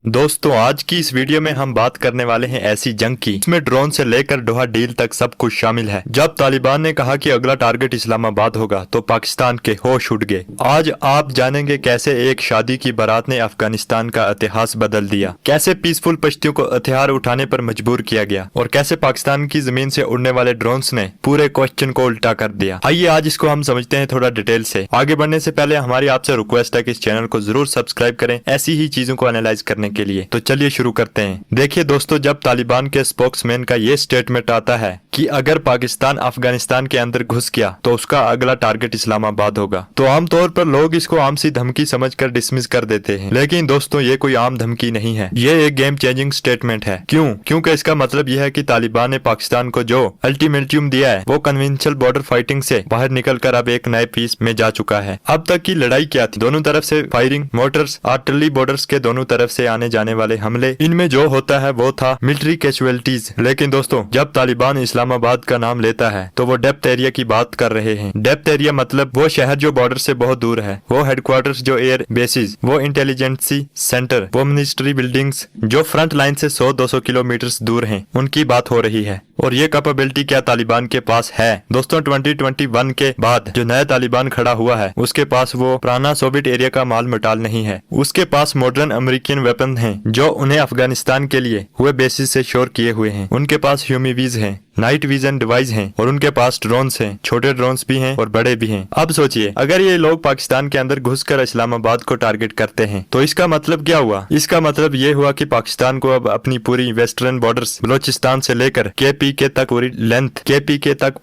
दोस्तों आज की इस वीडियो में हम बात करने वाले हैं ऐसी जंग की इसमें ड्रोन से लेकर डोहा डील तक सब कुछ शामिल है। जब तालिबान ने कहा कि अगला टारगेट इस्लामाबाद होगा तो पाकिस्तान के होश उड़ गए। आज आप जानेंगे कैसे एक शादी की बारात ने अफगानिस्तान का इतिहास बदल दिया, कैसे पीसफुल पश्तियों को हथियार उठाने पर मजबूर किया गया और कैसे पाकिस्तान की जमीन से उड़ने वाले ड्रोन्स ने पूरे क्वेश्चन को उल्टा कर दिया। आइए आज इसको हम समझते हैं थोड़ा डिटेल से। आगे बढ़ने से पहले हमारी आपसे रिक्वेस्ट है कि इस चैनल को जरूर सब्सक्राइब करें ऐसी ही चीजों को एनालाइज करने के लिए। तो चलिए शुरू करते हैं। देखिए दोस्तों, जब तालिबान के स्पोक्समैन का ये स्टेटमेंट आता है कि अगर पाकिस्तान अफगानिस्तान के अंदर घुस गया तो उसका अगला टारगेट इस्लामाबाद होगा, तो आमतौर पर लोग इसको आम सी धमकी समझकर डिसमिस कर देते हैं। लेकिन दोस्तों ये कोई आम धमकी नहीं है, ये एक गेम चेंजिंग स्टेटमेंट है। क्यों? क्योंकि इसका मतलब यह है कि तालिबान ने पाकिस्तान को जो अल्टीमेटम दिया है वो कन्वेंशनल बॉर्डर फाइटिंग से बाहर निकलकर अब एक नए पीस में जा चुका है। अब तक की लड़ाई क्या थी? दोनों तरफ से फायरिंग, मोटर्स, आर्टिलरी, बॉर्डर्स के दोनों तरफ से आने जाने वाले हमले, इनमें जो होता है वो था मिलिट्री कैजुअलिटीज। लेकिन दोस्तों जब तालिबान इस्लामाबाद का नाम लेता है तो वो डेप्थ एरिया की बात कर रहे हैं। डेप्थ एरिया मतलब वो शहर जो बॉर्डर से बहुत दूर है, वो हेडक्वार्टर्स जो एयर बेसिस, वो इंटेलिजेंसी सेंटर, वो मिनिस्ट्री बिल्डिंग्स जो फ्रंट लाइन से 100-200 किलोमीटर दूर हैं, उनकी बात हो रही है। और ये कैपेबिलिटी क्या तालिबान के पास है? दोस्तों 2021 के बाद जो नया तालिबान खड़ा हुआ है उसके पास वो पुराना सोवियत एरिया का माल मटाल नहीं है। उसके पास मॉडर्न अमेरिकन वेपन हैं जो उन्हें अफगानिस्तान के लिए हुए बेसिस से श्योर किए हुए हैं। उनके पास ह्यूमिवीज हैं, नाइट विजन डिवाइस हैं और उनके पास ड्रोन्स हैं, छोटे ड्रोन्स भी हैं और बड़े भी हैं। अब सोचिए अगर ये लोग पाकिस्तान के अंदर घुसकर इस्लामाबाद को टारगेट करते हैं तो इसका मतलब क्या हुआ? इसका मतलब ये हुआ कि पाकिस्तान को अब अपनी पूरी वेस्टर्न बॉर्डर्स बलोचिस्तान से लेकर केपीके तक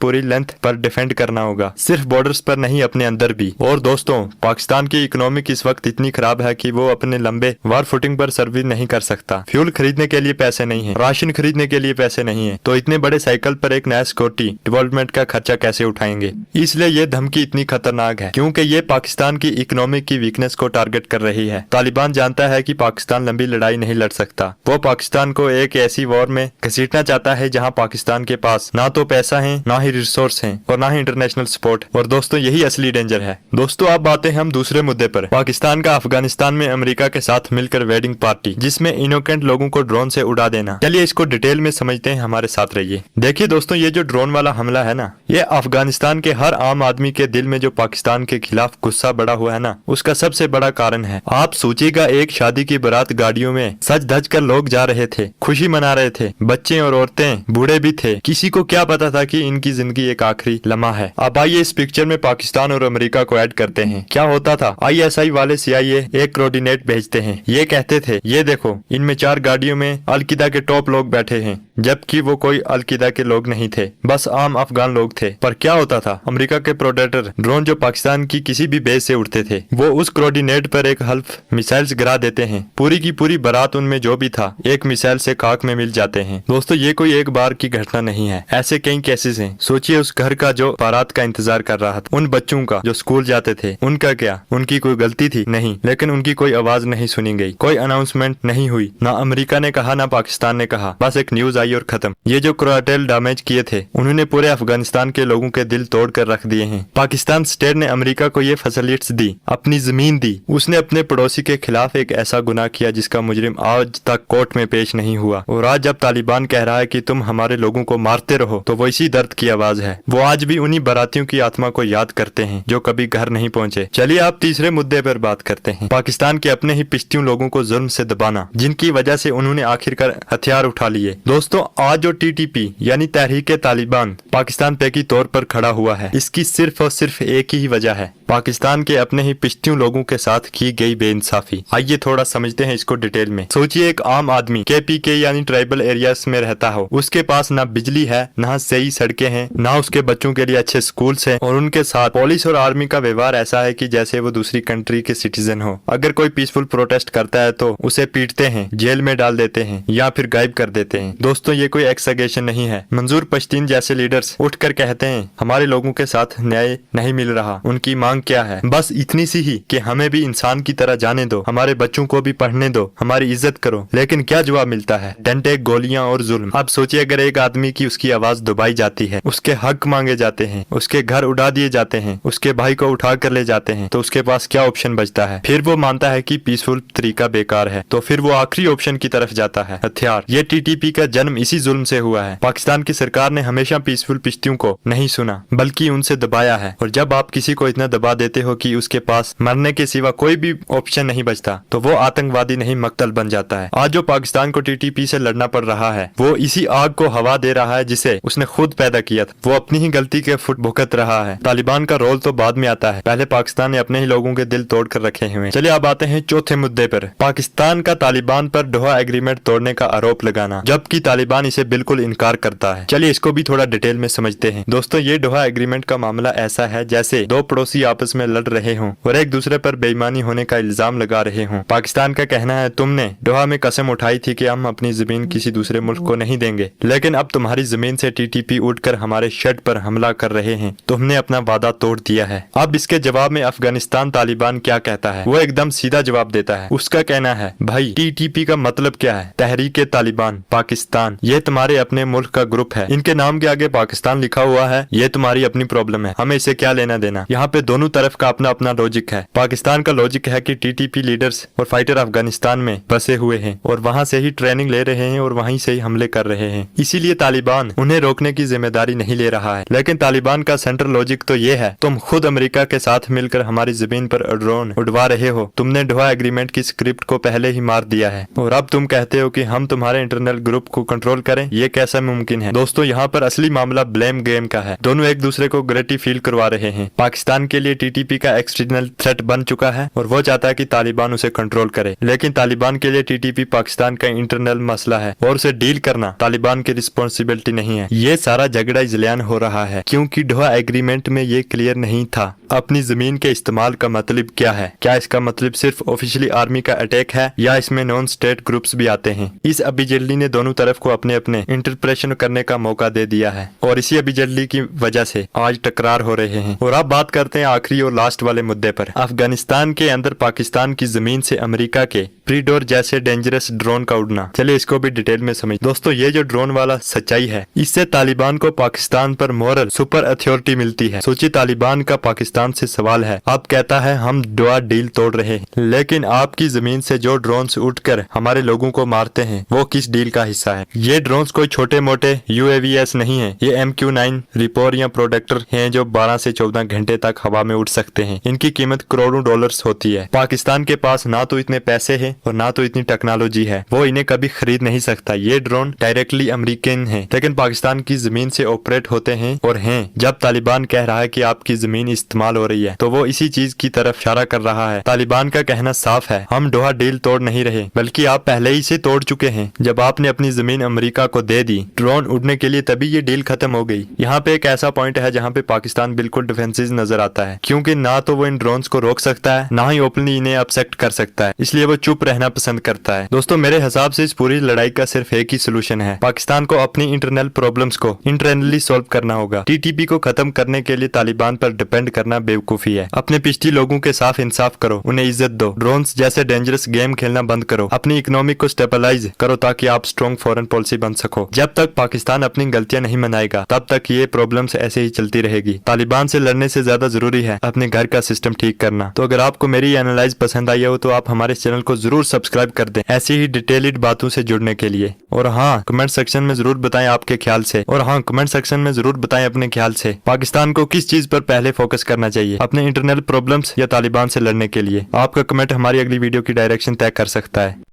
पूरी लेंथ पर डिफेंड करना होगा, सिर्फ बॉर्डर्स पर नहीं अपने अंदर भी। और दोस्तों पाकिस्तान की इकोनॉमिक इस वक्त इतनी खराब है कि वो अपने लंबे वार फुटिंग पर सर्विस नहीं कर सकता। फ्यूल खरीदने के लिए पैसे नहीं है, राशन खरीदने के लिए पैसे नहीं है, तो इतने बड़े साइकिल पर एक नया सिक्योरिटी डेवलपमेंट का खर्चा कैसे उठाएंगे? इसलिए ये धमकी इतनी खतरनाक है क्योंकि ये पाकिस्तान की इकोनॉमिक की वीकनेस को टारगेट कर रही है। तालिबान जानता है कि पाकिस्तान लंबी लड़ाई नहीं लड़ सकता। वो पाकिस्तान को एक ऐसी वॉर में घसीटना चाहता है जहां पाकिस्तान के पास ना तो पैसा है, ना ही रिसोर्स है और ना ही इंटरनेशनल सपोर्ट। और दोस्तों यही असली डेंजर है। दोस्तों अब आते हैं हम दूसरे मुद्दे पर, पाकिस्तान का अफगानिस्तान में अमेरिका के साथ मिलकर वेडिंग पार्टी जिसमें इनोकेंट लोगों को ड्रोन से उड़ा देना। चलिए इसको डिटेल में समझते हैं, हमारे साथ रहिए। देखिए दोस्तों ये जो ड्रोन वाला हमला है ना, ये अफगानिस्तान के हर आम आदमी के दिल में जो पाकिस्तान के खिलाफ गुस्सा बढ़ा हुआ है ना, उसका सबसे बड़ा कारण है। आप सोचिएगा एक शादी की बारात गाड़ियों में सज धज कर लोग जा रहे थे, खुशी मना रहे थे, बच्चे और औरतें बूढ़े भी थे। किसी को क्या पता था कि इनकी जिंदगी एक आखिरी लम्हा है। अब आइए इस पिक्चर में पाकिस्तान और अमेरिका को ऐड करते हैं। क्या होता था? ISI वाले CIA एक कोऑर्डिनेट भेजते हैं। ये कहते थे ये देखो इनमें 4 गाड़ियों में अलकायदा के टॉप लोग बैठे हैं, जबकि वो कोई अलकायदा के लोग नहीं थे, बस आम अफगान लोग थे। पर क्या होता था? अमेरिका के प्रोडेटर ड्रोन जो पाकिस्तान की किसी भी बेस से उड़ते थे वो उस कोऑर्डिनेट पर एक हल्फ मिसाइल्स गिरा देते हैं। पूरी की पूरी बारात उनमें जो भी था एक मिसाइल से खाक में मिल जाते हैं। दोस्तों ये कोई एक बार की घटना नहीं है, ऐसे कई केसेस हैं। सोचिए उस घर का जो बारात का इंतजार कर रहा था, उन बच्चों का जो स्कूल जाते थे, उनका क्या? उनकी कोई गलती थी? नहीं, लेकिन उनकी कोई आवाज नहीं सुनी गई, कोई अनाउंसमेंट नहीं हुई, ना अमेरिका ने कहा ना पाकिस्तान ने कहा, बस एक न्यूज आई और खत्म। ये जो कोलाटेरल डैमेज किए थे उन्होंने पूरे अफगानिस्तान के लोगों के दिल तोड़ कर रख दिए हैं। पाकिस्तान स्टेट ने अमेरिका को ये फैसिलिटीज दी, अपनी जमीन दी, उसने अपने पड़ोसी के खिलाफ एक ऐसा गुनाह किया जिसका मुजरिम आज तक कोर्ट में पेश नहीं हुआ। और आज जब तालिबान कह रहा है कि तुम हमारे लोगों को मारते रहो तो वो इसी दर्द की आवाज है। वो आज भी उन्हीं बारातियों की आत्मा को याद करते हैं जो कभी घर नहीं पहुंचे। चलिए आप तीसरे मुद्दे पर बात करते हैं, पाकिस्तान के अपने ही पिश्तियों लोगों को जुल्म से दबाना, जिनकी वजह से उन्होंने आखिरकार हथियार उठा लिए। दोस्तों आज जो TTP यानी तहरीक तालिबान पाकिस्तान पे की तौर पर खड़ा हुआ है, इसकी सिर्फ और सिर्फ एक ही वजह है, पाकिस्तान के अपने ही पिश्तियों लोगों के साथ की गई बेइंसाफी। आइए थोड़ा समझते हैं इसको डिटेल में। सोचिए एक आम आदमी KPK यानी ट्राइबल एरियाज में रहता हो, उसके पास ना बिजली है, ना सही सड़कें हैं, ना उसके बच्चों के लिए अच्छे स्कूल्स हैं, और उनके साथ पुलिस और आर्मी का व्यवहार ऐसा है कि जैसे वो दूसरी कंट्री के सिटीजन हो। अगर कोई पीसफुल प्रोटेस्ट करता है तो उसे पीटते हैं, जेल में डाल देते हैं या फिर गायब कर देते हैं। दोस्तों ये कोई एक्सगेशन नहीं है। मंजूर पश्तीन जैसे लीडर्स उठकर कहते हैं हमारे लोगों के साथ न्याय नहीं मिल रहा, उनकी मांग मांग क्या है? बस इतनी सी ही कि हमें भी इंसान की तरह जाने दो, हमारे बच्चों को भी पढ़ने दो, हमारी इज्जत करो। लेकिन क्या जवाब मिलता है? डंडे, गोलियां और जुल्म। अब सोचिए अगर एक आदमी की उसकी आवाज दबाई जाती है, उसके हक मांगे जाते हैं, उसके घर उड़ा दिए जाते हैं, उसके भाई को उठा कर ले जाते हैं, तो उसके पास क्या ऑप्शन बचता है? फिर वो मानता है कि पीसफुल तरीका बेकार है, तो फिर वो आखिरी ऑप्शन की तरफ जाता है, हथियार। ये टीटीपी का जन्म इसी जुल्म से हुआ है। पाकिस्तान की सरकार ने हमेशा पीसफुल पिश्तियों को नहीं सुना, बल्कि उनसे दबाया है। और जब आप किसी को इतना दबा देते हो कि उसके पास मरने के सिवा कोई भी ऑप्शन नहीं बचता, तो वो आतंकवादी नहीं मक्तल बन जाता है। आज जो पाकिस्तान को टीटीपी से लड़ना पड़ रहा है, वो इसी आग को हवा दे रहा है जिसे उसने खुद पैदा किया था। वो अपनी ही गलती के फुट भुगत रहा है। तालिबान का रोल तो बाद में आता है, पहले पाकिस्तान ने अपने ही लोगों के दिल तोड़ कर रखे हुए। चलिए अब आते हैं चौथे मुद्दे पर, पाकिस्तान का तालिबान पर डोहा एग्रीमेंट तोड़ने का आरोप लगाना, जबकि तालिबान इसे बिल्कुल इनकार करता है। चलिए इसको भी थोड़ा डिटेल में समझते हैं। दोस्तों, ये डोहा एग्रीमेंट का मामला ऐसा है जैसे दो पड़ोसी आपस में लड़ रहे हों और एक दूसरे पर बेईमानी होने का इल्जाम लगा रहे हों। पाकिस्तान का कहना है, तुमने डोहा में कसम उठाई थी कि हम अपनी जमीन किसी दूसरे मुल्क को नहीं देंगे, लेकिन अब तुम्हारी जमीन से टीटीपी उठकर हमारे शर्ट पर हमला कर रहे हैं, तुमने अपना वादा तोड़ दिया है। अब इसके जवाब में अफगानिस्तान तालिबान क्या कहता है? वो एकदम सीधा जवाब देता है। उसका कहना है, भाई टीटीपी का मतलब क्या है? तहरीक तालिबान पाकिस्तान, ये तुम्हारे अपने मुल्क का ग्रुप है, इनके नाम के आगे पाकिस्तान लिखा हुआ है, ये तुम्हारी अपनी प्रॉब्लम है, हमें इसे क्या लेना देना। यहाँ पे दोनों तरफ का अपना अपना लॉजिक है। पाकिस्तान का लॉजिक है कि टीटीपी लीडर्स और फाइटर अफगानिस्तान में बसे हुए हैं और वहाँ से ही ट्रेनिंग ले रहे हैं और वहीं से ही हमले कर रहे हैं, इसीलिए तालिबान उन्हें रोकने की जिम्मेदारी नहीं ले रहा है। लेकिन तालिबान का सेंट्रल लॉजिक तो ये है, तुम खुद अमेरिका के साथ मिलकर हमारी जमीन पर ड्रोन उड़वा रहे हो, तुमने डोहा एग्रीमेंट की स्क्रिप्ट को पहले ही मार दिया है और अब तुम कहते हो कि हम तुम्हारे इंटरनल ग्रुप को कंट्रोल करें, ये कैसा मुमकिन है? दोस्तों, यहाँ पर असली मामला ब्लेम गेम का है। दोनों एक दूसरे को गिल्टी फील करवा रहे हैं। पाकिस्तान के लिए टीटीपी का एक्सटर्नल थ्रेट बन चुका है और वो चाहता है कि तालिबान उसे कंट्रोल करे, लेकिन तालिबान के लिए टीटीपी पाकिस्तान का इंटरनल मसला है और उसे डील करना तालिबान की रिस्पॉन्सिबिलिटी नहीं है। ये सारा झगड़ा इसलिए हो रहा है क्योंकि डोहा एग्रीमेंट में ये क्लियर नहीं था अपनी जमीन के इस्तेमाल का मतलब क्या है। क्या इसका मतलब सिर्फ ऑफिशियली आर्मी का अटैक है या इसमें नॉन स्टेट ग्रुप्स भी आते हैं? इस अबिजल्ली ने दोनों तरफ को अपने अपने इंटरप्रेशन करने का मौका दे दिया है और इसी अबिजल्ली की वजह से आज टकरार हो रहे हैं। और अब बात करते हैं आखिरी और लास्ट वाले मुद्दे पर, अफगानिस्तान के अंदर पाकिस्तान की जमीन से अमेरिका के प्रीडोर जैसे डेंजरस ड्रोन का उड़ना। चलिए इसको भी डिटेल में समझ। दोस्तों, ये जो ड्रोन वाला सच्चाई है, इससे तालिबान को पाकिस्तान पर मॉरल सुपर अथॉरिटी मिलती है। सोचिए, तालिबान का पाकिस्तान से सवाल है, अब कहता है हम डोहा डील तोड़ रहे हैं, लेकिन आपकी जमीन से जो ड्रोन्स उठकर हमारे लोगों को मारते हैं वो किस डील का हिस्सा है? ये ड्रोन्स कोई छोटे मोटे UAVs नहीं है, ये MQ-9 रिपोर या प्रोडक्टर हैं जो 12 से 14 घंटे तक हवा में उड़ सकते हैं। इनकी कीमत करोड़ों डॉलर्स होती है। पाकिस्तान के पास ना तो इतने पैसे है और ना तो इतनी टेक्नोलॉजी है, वो इन्हें कभी खरीद नहीं सकता। ये ड्रोन डायरेक्टली अमेरिकन है, लेकिन पाकिस्तान की जमीन से ऑपरेट होते हैं और हैं। जब तालिबान कह रहा है कि आपकी जमीन इस्तेमाल हो रही है, तो वो इसी चीज की तरफ इशारा कर रहा है। तालिबान का कहना साफ है, हम डोहा डील तोड़ नहीं रहे, बल्कि आप पहले ही से तोड़ चुके हैं। जब आपने अपनी जमीन अमेरिका को दे दी ड्रोन उड़ने के लिए, तभी ये डील खत्म हो गई। यहाँ पे एक ऐसा पॉइंट है जहाँ पे पाकिस्तान बिल्कुल डिफेंसिव नजर आता है, क्योंकि ना तो वो इन ड्रोन्स को रोक सकता है, ना ही ओपनली इन्हें अपसेक्ट कर सकता है, इसलिए वो चुप रहना पसंद करता है। दोस्तों, मेरे हिसाब से इस पूरी लड़ाई का सिर्फ एक ही सोल्यूशन है, पाकिस्तान को अपनी इंटरनल प्रॉब्लम्स को इंटरनली सॉल्व करना होगा। टीटीपी को खत्म करने के लिए तालिबान पर डिपेंड करना बेवकूफी है। अपने पिछली लोगों के साथ इंसाफ करो, उन्हें इज्जत दो, ड्रोन्स जैसे डेंजरस गेम खेलना बंद करो, अपनी इकोनॉमिक को स्टेबलाइज करो ताकि आप स्ट्रॉन्ग फॉरेन पॉलिसी बन सको। जब तक पाकिस्तान अपनी गलतियां नहीं मनाएगा, तब तक ये प्रॉब्लम्स ऐसे ही चलती रहेगी। तालिबान से लड़ने से ज्यादा जरूरी है अपने घर का सिस्टम ठीक करना। तो अगर आपको मेरी एनालाइज पसंद आई हो तो आप हमारे चैनल को जरूर सब्सक्राइब कर दें ऐसी ही डिटेल्ड बातों से जुड़ने के लिए। और हाँ, कमेंट सेक्शन में जरूर बताएं आपके ख्याल से। और हाँ, कमेंट सेक्शन में जरूर बताएं अपने ख्याल से पाकिस्तान को किस चीज पर पहले फोकस करना चाहिए, अपने इंटरनल प्रॉब्लम्स या तालिबान से लड़ने के लिए। आपका कमेंट हमारी अगली वीडियो की डायरेक्शन तय कर सकता है।